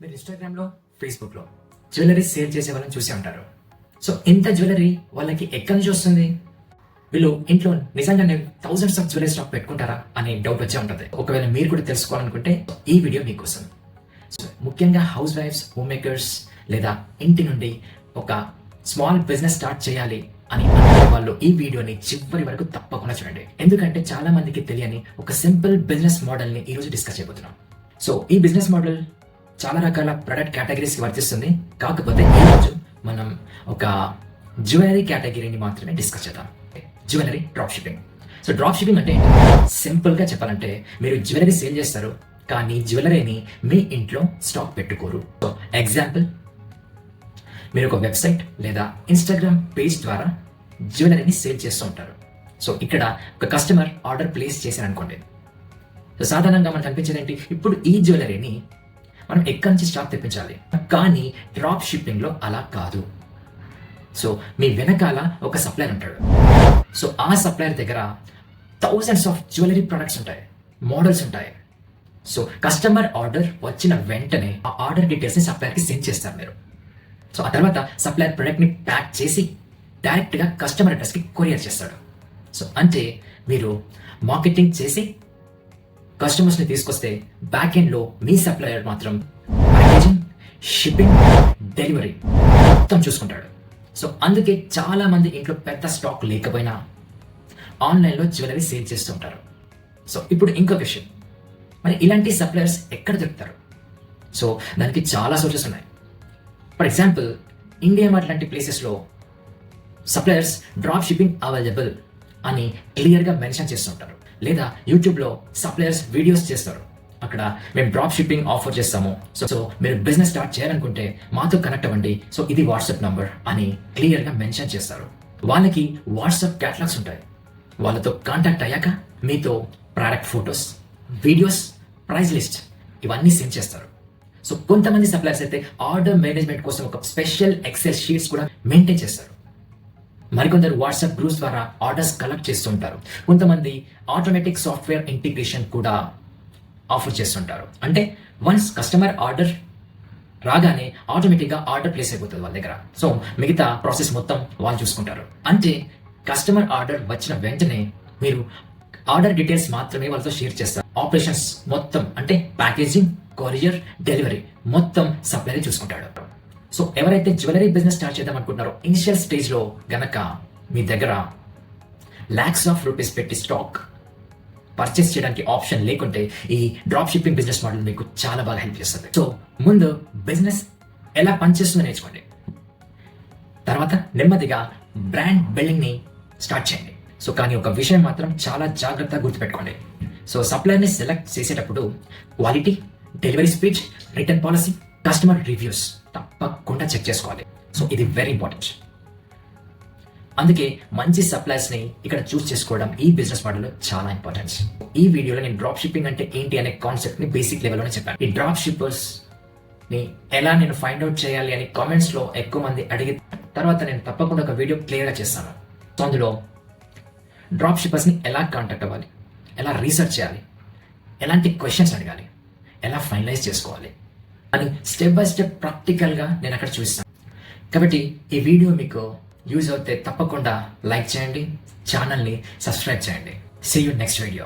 మీరు ఇన్స్టాగ్రామ్లో ఫేస్బుక్లో జ్యువెలరీ సేల్ చేసే వాళ్ళని చూసే ఉంటారు. సో ఇంత జ్యువెలరీ వాళ్ళకి ఎక్కడి నుంచి వస్తుంది? వీళ్ళు ఇంట్లో నిజంగానే థౌసండ్స్ ఆఫ్ జ్యువెలరీ స్టాక్ పెట్టుకుంటారా అనే డౌట్ వచ్చే ఉంటుంది. ఒకవేళ మీరు కూడా తెలుసుకోవాలనుకుంటే ఈ వీడియో మీకోసం. సో ముఖ్యంగా హౌస్ వైఫ్స్, హోమ్ మేకర్స్ లేదా ఇంటి నుండి ఒక స్మాల్ బిజినెస్ స్టార్ట్ చేయాలి అని అనుకునే వాళ్ళు ఈ వీడియోని చివరి వరకు తప్పకుండా చూడండి. ఎందుకంటే చాలా మందికి తెలియని ఒక సింపుల్ బిజినెస్ మోడల్ ని ఈ రోజు డిస్కస్ చేయబోతున్నాం. సో ఈ బిజినెస్ మోడల్ చాలా రకాల ప్రొడక్ట్ కేటగిరీస్కి వర్తిస్తుంది. కాకపోతే ఈ రోజు మనం ఒక జ్యువెలరీ కేటగిరీని మాత్రమే డిస్కస్ చేద్దాం. Jewellery drop shipping. So drop shipping అంటే సింపుల్గా చెప్పాలంటే మీరు జ్యువెలరీ సేల్ చేస్తారు, కానీ జ్యువెలరీని మీ ఇంట్లో స్టాక్ పెట్టుకోరు. సో ఎగ్జాంపుల్, మీరు ఒక వెబ్సైట్ లేదా ఇన్స్టాగ్రామ్ పేజ్ ద్వారా జ్యువెలరీని సేల్ చేస్తూ ఉంటారు. సో ఇక్కడ ఒక కస్టమర్ ఆర్డర్ ప్లేస్ చేశారు అనుకోండి. సో సాధారణంగా మనకు అనిపించేది ఏంటి, ఇప్పుడు ఈ జ్యువెలరీని మనం ఎక్కడి నుంచి స్టాక్ తెప్పించాలి. కానీ డ్రాప్ షిప్పింగ్లో అలా కాదు. సో మీ వెనకాల ఒక సప్లయర్ ఉంటాడు. సో ఆ సప్లయర్ దగ్గర థౌజండ్స్ ఆఫ్ జ్యువెలరీ ప్రొడక్ట్స్ ఉంటాయి, మోడల్స్ ఉంటాయి. సో కస్టమర్ ఆర్డర్ వచ్చిన వెంటనే ఆ ఆర్డర్ డీటెయిల్స్ని సప్లయర్కి సెండ్ చేస్తారు మీరు. సో ఆ తర్వాత సప్లయర్ ప్రొడక్ట్ని ప్యాక్ చేసి డైరెక్ట్గా కస్టమర్ అడ్రస్కి కొరియర్ చేస్తాడు. సో అంటే మీరు మార్కెటింగ్ చేసి కస్టమర్స్ని తీసుకొస్తే బ్యాక్ ఎండ్లో మీ సప్లయర్ మాత్రం ప్యాకేజింగ్, షిప్పింగ్, డెలివరీ మొత్తం చూసుకుంటాడు. సో అందుకే చాలా మంది ఇంట్లో పెద్ద స్టాక్ లేకపోయినా ఆన్లైన్లో జ్యువెలరీ సేల్ చేస్తూ ఉంటారు. సో ఇప్పుడు ఇంకొక విషయం, మరి ఇలాంటి సప్లయర్స్ ఎక్కడ దొరుకుతారు? సో దానికి చాలా సోర్సెస్ ఉన్నాయి. ఫర్ ఎగ్జాంపుల్, ఇండియా మార్ట్ లాంటి ప్లేసెస్లో సప్లయర్స్ డ్రాప్ షిప్పింగ్ అవైలబుల్ అని క్లియర్గా మెన్షన్ చేస్తుంటారు. లేదా యూట్యూబ్లో సప్లయర్స్ వీడియోస్ చేస్తారు, అక్కడ మేము డ్రాప్ షిప్పింగ్ ఆఫర్ చేస్తాము, సో మీరు బిజినెస్ స్టార్ట్ చేయాలనుకుంటే మాతో కనెక్ట్ అవ్వండి, సో ఇది వాట్సాప్ నంబర్ అని క్లియర్గా మెన్షన్ చేస్తారు. వాళ్ళకి వాట్సాప్ క్యాటలాగ్స్ ఉంటాయి. వాళ్ళతో కాంటాక్ట్ అయ్యాక మీతో product photos, videos, price list ఇవన్నీ సెండ్ చేస్తారు. సో కొంతమంది సప్లయర్స్ అయితే ఆర్డర్ మేనేజ్మెంట్ కోసం ఒక స్పెషల్ ఎక్సెల్ షీట్స్ కూడా మెయింటైన్ చేస్తారు. మరికొందరు వాట్సాప్ గ్రూప్స్ ద్వారా ఆర్డర్స్ కలెక్ట్ చేస్తుంటారు. కొంతమంది ఆటోమేటిక్ సాఫ్ట్వేర్ ఇంటిగ్రేషన్ కూడా ఆఫర్ చేస్తుంటారు. అంటే వన్స్ కస్టమర్ ఆర్డర్ రాగానే ఆటోమేటిక్గా ఆర్డర్ ప్లేస్ అయిపోతుంది వాళ్ళ దగ్గర. సో మిగతా ప్రాసెస్ మొత్తం వాళ్ళు చూసుకుంటారు. అంటే కస్టమర్ ఆర్డర్ వచ్చిన వెంటనే మీరు ఆర్డర్ డీటెయిల్స్ మాత్రమే వాళ్ళతో షేర్ చేస్తారు. ఆపరేషన్స్ మొత్తం అంటే ప్యాకేజింగ్, కొరియర్, డెలివరీ మొత్తం సప్లై చూసుకుంటాడు. సో ఎవరైతే జ్యువెలరీ బిజినెస్ స్టార్ట్ చేద్దాం అనుకుంటున్నారో ఇనిషియల్ స్టేజ్లో గనక మీ దగ్గర లాక్స్ ఆఫ్ రూపీస్ పెట్టి స్టాక్ పర్చేస్ చేయడానికి ఆప్షన్ లేకుంటే ఈ డ్రాప్ షిప్పింగ్ బిజినెస్ మోడల్ మీకు చాలా బాగా హెల్ప్ చేస్తుంది. సో ముందు బిజినెస్ ఎలా పనిచేస్తుందో నేర్చుకోండి. తర్వాత నెమ్మదిగా బ్రాండ్ బిల్డింగ్ని స్టార్ట్ చేయండి. సో కానీ ఒక విషయం మాత్రం చాలా జాగ్రత్తగా గుర్తుపెట్టుకోండి. సో సప్లయర్ని సెలెక్ట్ చేసేటప్పుడు quality, delivery speed, return policy, customer reviews తప్పకుండా చెక్ చేసుకోవాలి. సో ఇది వెరీ ఇంపార్టెంట్. అందుకే మంచి సప్లయర్స్ ని ఇక్కడ చూస్ చేసుకోవడం ఈ బిజినెస్ మోడల్లో చాలా ఇంపార్టెంట్. ఈ వీడియోలో నేను డ్రాప్ షిప్పింగ్ అంటే ఏంటి అనే కాన్సెప్ట్ ని బేసిక్ లెవెల్లోనే చెప్పాను. ఈ డ్రాప్ షిప్పర్స్ ని ఎలా నేను ఫైండ్ అవుట్ చేయాలి అని కామెంట్స్ లో ఎక్కువ మంది అడిగి తర్వాత నేను తప్పకుండా ఒక వీడియో క్లియర్ గా చేస్తాను. సో అందులో డ్రాప్ షిప్పర్స్ ని ఎలా కాంటాక్ట్ అవ్వాలి, ఎలా రీసెర్చ్ చేయాలి, ఎలాంటి క్వశ్చన్స్ అడగాలి, ఎలా ఫైనలైజ్ చేసుకోవాలి అని స్టెప్ బై స్టెప్ ప్రాక్టికల్గా నేను అక్కడ చూపిస్తాను. కాబట్టి ఈ వీడియో మీకు యూజ్ అవుతే తప్పకుండా లైక్ చేయండి, ఛానల్ని సబ్స్క్రైబ్ చేయండి. See you next video.